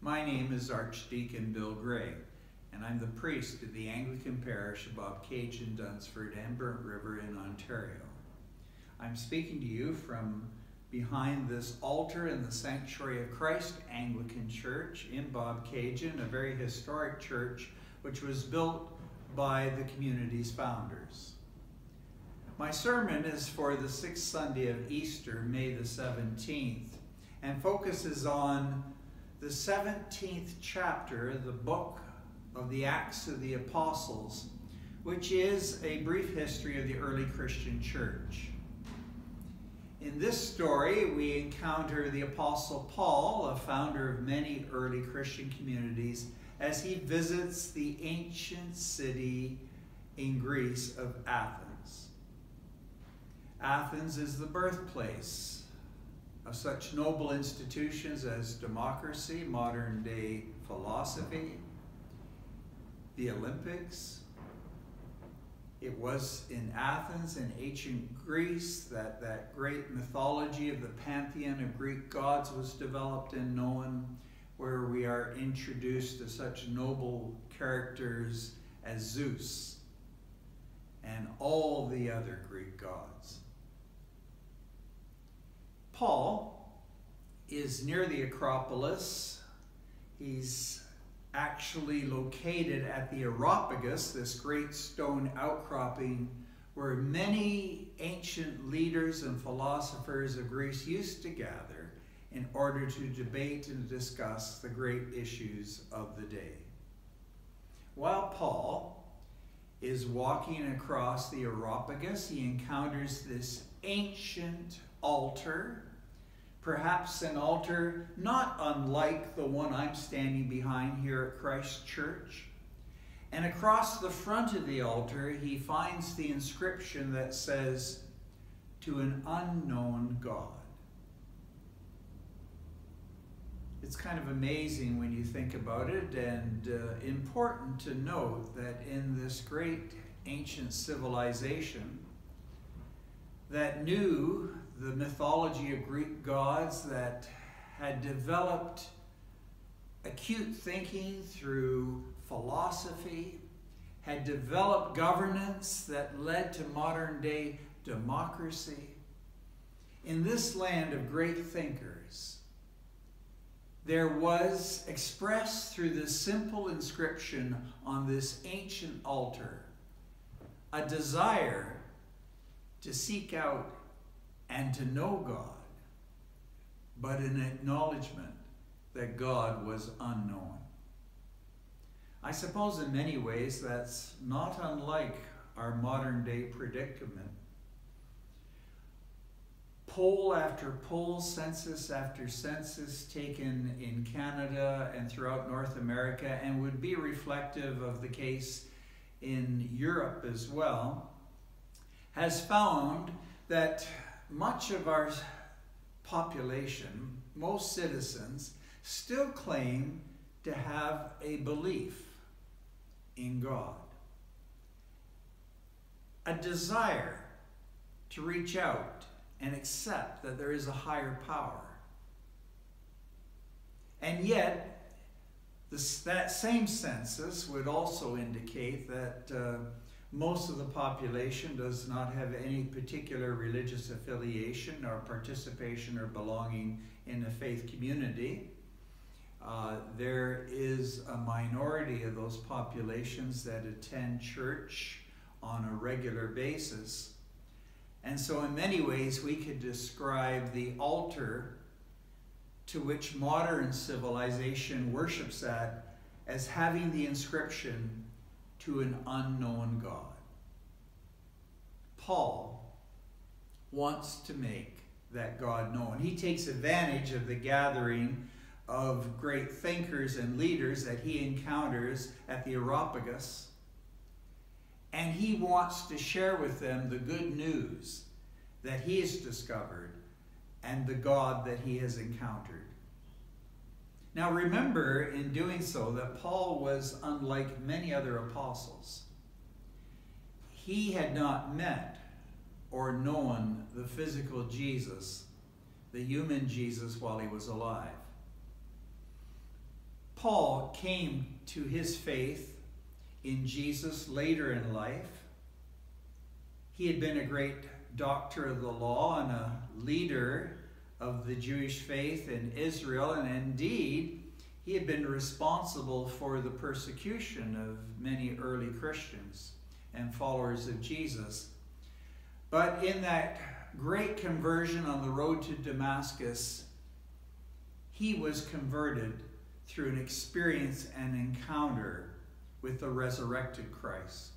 My name is Archdeacon Bill Gray, and I'm the priest of the Anglican parish of Bobcaygeon, Dunsford, and Burnt River in Ontario. I'm speaking to you from behind this altar in the Sanctuary of Christ Anglican Church in Bobcaygeon, a very historic church which was built by the community's founders. My sermon is for the 6th Sunday of Easter, May the 17th, and focuses on the 17th chapter of the book of the Acts of the Apostles, which is a brief history of the early Christian church. In this story, we encounter the Apostle Paul, a founder of many early Christian communities, as he visits the ancient city in Greece of Athens. Athens is the birthplace of such noble institutions as democracy, modern-day philosophy, the Olympics. It was in Athens, in ancient Greece, that great mythology of the pantheon of Greek gods was developed and known, where we are introduced to such noble characters as Zeus and all the other Greek gods. Paul is near the Acropolis. He's actually located at the Areopagus, this great stone outcropping where many ancient leaders and philosophers of Greece used to gather in order to debate and discuss the great issues of the day. While Paul is walking across the Areopagus, he encounters this ancient altar, perhaps an altar not unlike the one I'm standing behind here at Christ Church. And across the front of the altar, he finds the inscription that says, "To an unknown God." It's kind of amazing when you think about it, and important to note that in this great ancient civilization that knew the mythology of Greek gods, that had developed acute thinking through philosophy, had developed governance that led to modern day democracy. In this land of great thinkers, there was expressed through this simple inscription on this ancient altar a desire to seek out and to know God, but an acknowledgement that God was unknown. I suppose in many ways that's not unlike our modern day predicament. Poll after poll, census after census taken in Canada and throughout North America, and would be reflective of the case in Europe as well, has found that much of our population, most citizens, still claim to have a belief in God, a desire to reach out and accept that there is a higher power. And yet, that same census would also indicate that most of the population does not have any particular religious affiliation or participation or belonging in a faith community. There is a minority of those populations that attend church on a regular basis. And so in many ways we could describe the altar to which modern civilization worships at as having the inscription, "To an unknown God." Paul wants to make that God known. He takes advantage of the gathering of great thinkers and leaders that he encounters at the Areopagus, and he wants to share with them the good news that he has discovered and the God that he has encountered. Now remember, in doing so, that Paul was unlike many other apostles. He had not met or known the physical Jesus, the human Jesus, while he was alive. Paul came to his faith in Jesus later in life. He had been a great doctor of the law and a leader of the Jewish faith in Israel, and indeed, he had been responsible for the persecution of many early Christians and followers of Jesus. But in that great conversion on the road to Damascus, he was converted through an experience and encounter with the resurrected Christ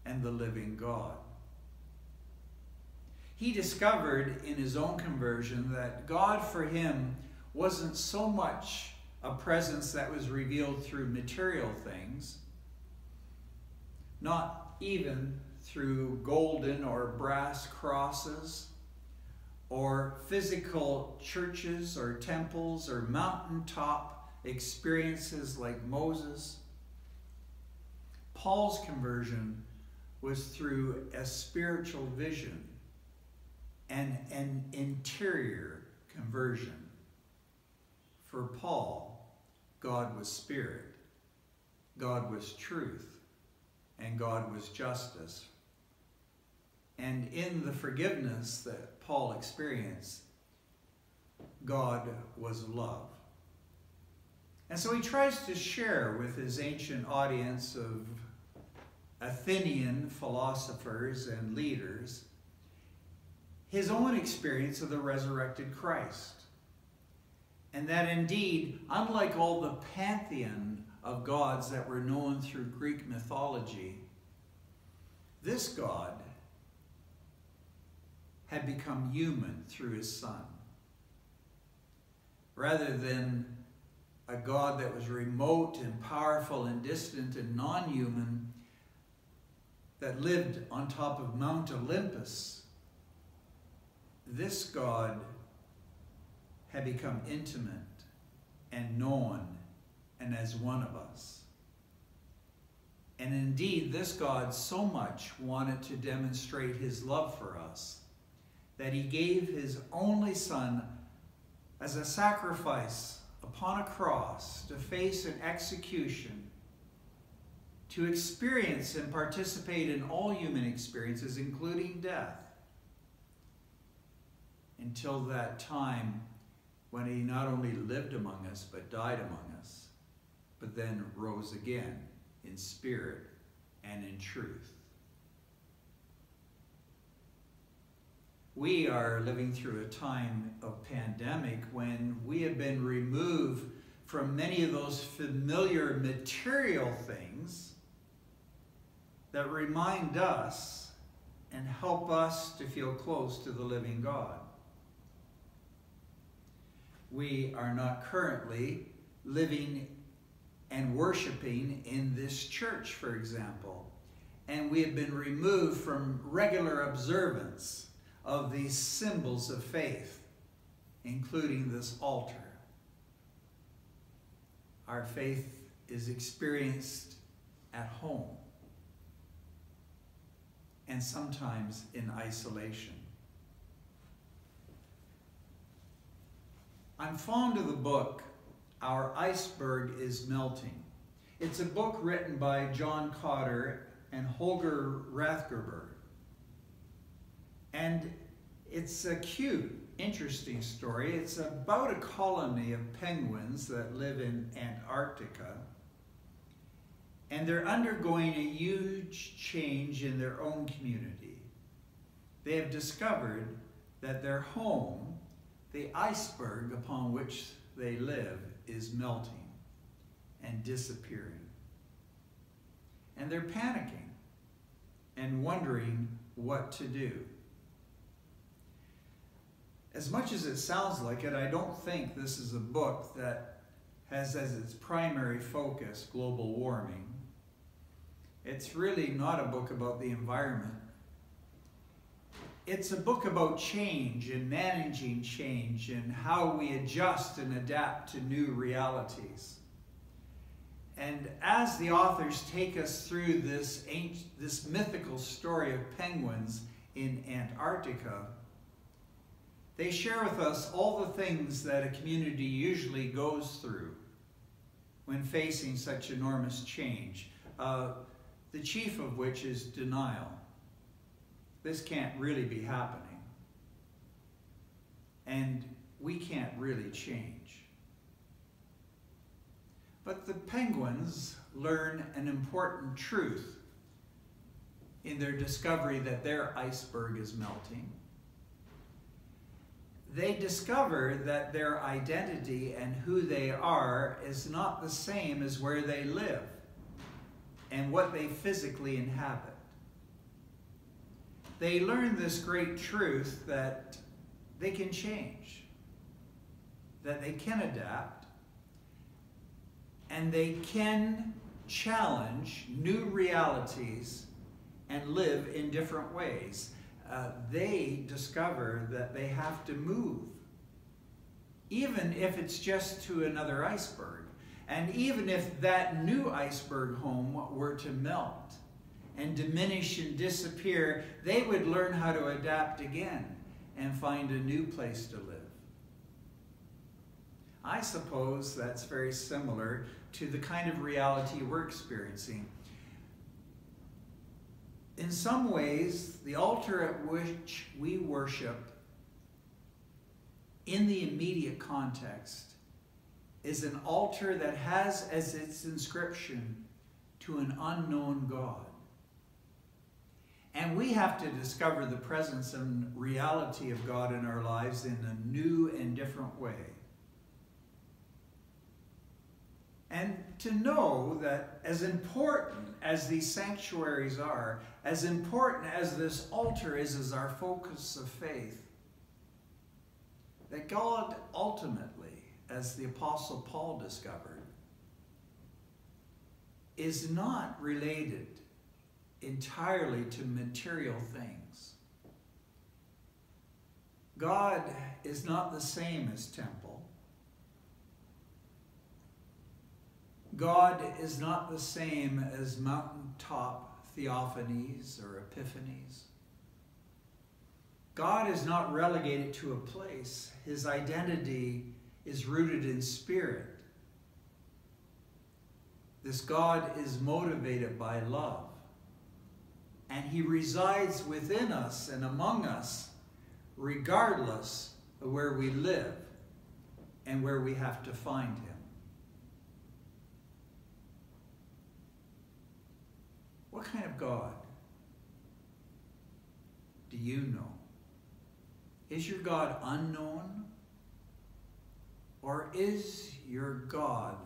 and the living God. He discovered in his own conversion that God for him wasn't so much a presence that was revealed through material things, not even through golden or brass crosses, or physical churches or temples or mountaintop experiences like Moses. Paul's conversion was through a spiritual vision and an interior conversion. For Paul, God was spirit, God was truth, and God was justice. And in the forgiveness that Paul experienced, God was love. And so he tries to share with his ancient audience of Athenian philosophers and leaders his own experience of the resurrected Christ. And that indeed, unlike all the pantheon of gods that were known through Greek mythology, this God had become human through his Son. Rather than a God that was remote and powerful and distant and non-human, that lived on top of Mount Olympus, this God had become intimate and known and as one of us. And indeed, this God so much wanted to demonstrate his love for us that he gave his only Son as a sacrifice upon a cross to face an execution, to experience and participate in all human experiences, including death, until that time when he not only lived among us, but died among us, but then rose again in spirit and in truth. We are living through a time of pandemic when we have been removed from many of those familiar material things that remind us and help us to feel close to the living God. We are not currently living and worshiping in this church, for example, and we have been removed from regular observance of these symbols of faith, including this altar. Our faith is experienced at home and sometimes in isolation. I'm fond of the book, Our Iceberg is Melting. It's a book written by John Cotter and Holger Rathgerber. And it's a cute, interesting story. It's about a colony of penguins that live in Antarctica. And they're undergoing a huge change in their own community. They have discovered that their home, the iceberg upon which they live, is melting and disappearing. And they're panicking and wondering what to do. As much as it sounds like it, I don't think this is a book that has as its primary focus global warming. It's really not a book about the environment. It's a book about change and managing change and how we adjust and adapt to new realities. And as the authors take us through this mythical story of penguins in Antarctica, they share with us all the things that a community usually goes through when facing such enormous change, the chief of which is denial. This can't really be happening. And we can't really change. But the penguins learn an important truth in their discovery that their iceberg is melting. They discover that their identity and who they are is not the same as where they live and what they physically inhabit. They learn this great truth that they can change, that they can adapt, and they can challenge new realities and live in different ways. They discover that they have to move, even if it's just to another iceberg. And even if that new iceberg home were to melt and diminish and disappear, they would learn how to adapt again and find a new place to live. I suppose that's very similar to the kind of reality we're experiencing. In some ways, the altar at which we worship in the immediate context is an altar that has as its inscription, "To an unknown God." And we have to discover the presence and reality of God in our lives in a new and different way. And to know that as important as these sanctuaries are, as important as this altar is as our focus of faith, that God ultimately, as the Apostle Paul discovered, is not related entirely to material things. God is not the same as temple. God is not the same as mountaintop theophanies or epiphanies. God is not relegated to a place. His identity is rooted in spirit. This God is motivated by love. And he resides within us and among us, regardless of where we live and where we have to find him. What kind of God do you know? Is your God unknown? Or is your God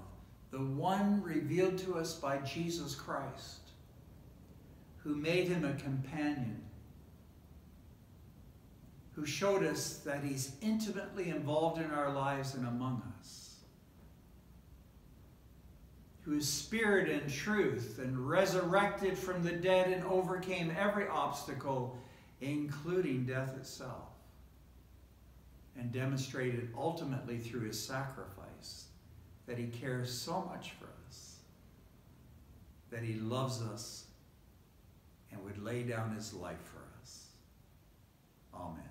the one revealed to us by Jesus Christ, who made him a companion, who showed us that he's intimately involved in our lives and among us, who is spirit and truth and resurrected from the dead and overcame every obstacle, including death itself, and demonstrated ultimately through his sacrifice that he cares so much for us, that he loves us and would lay down his life for us. Amen.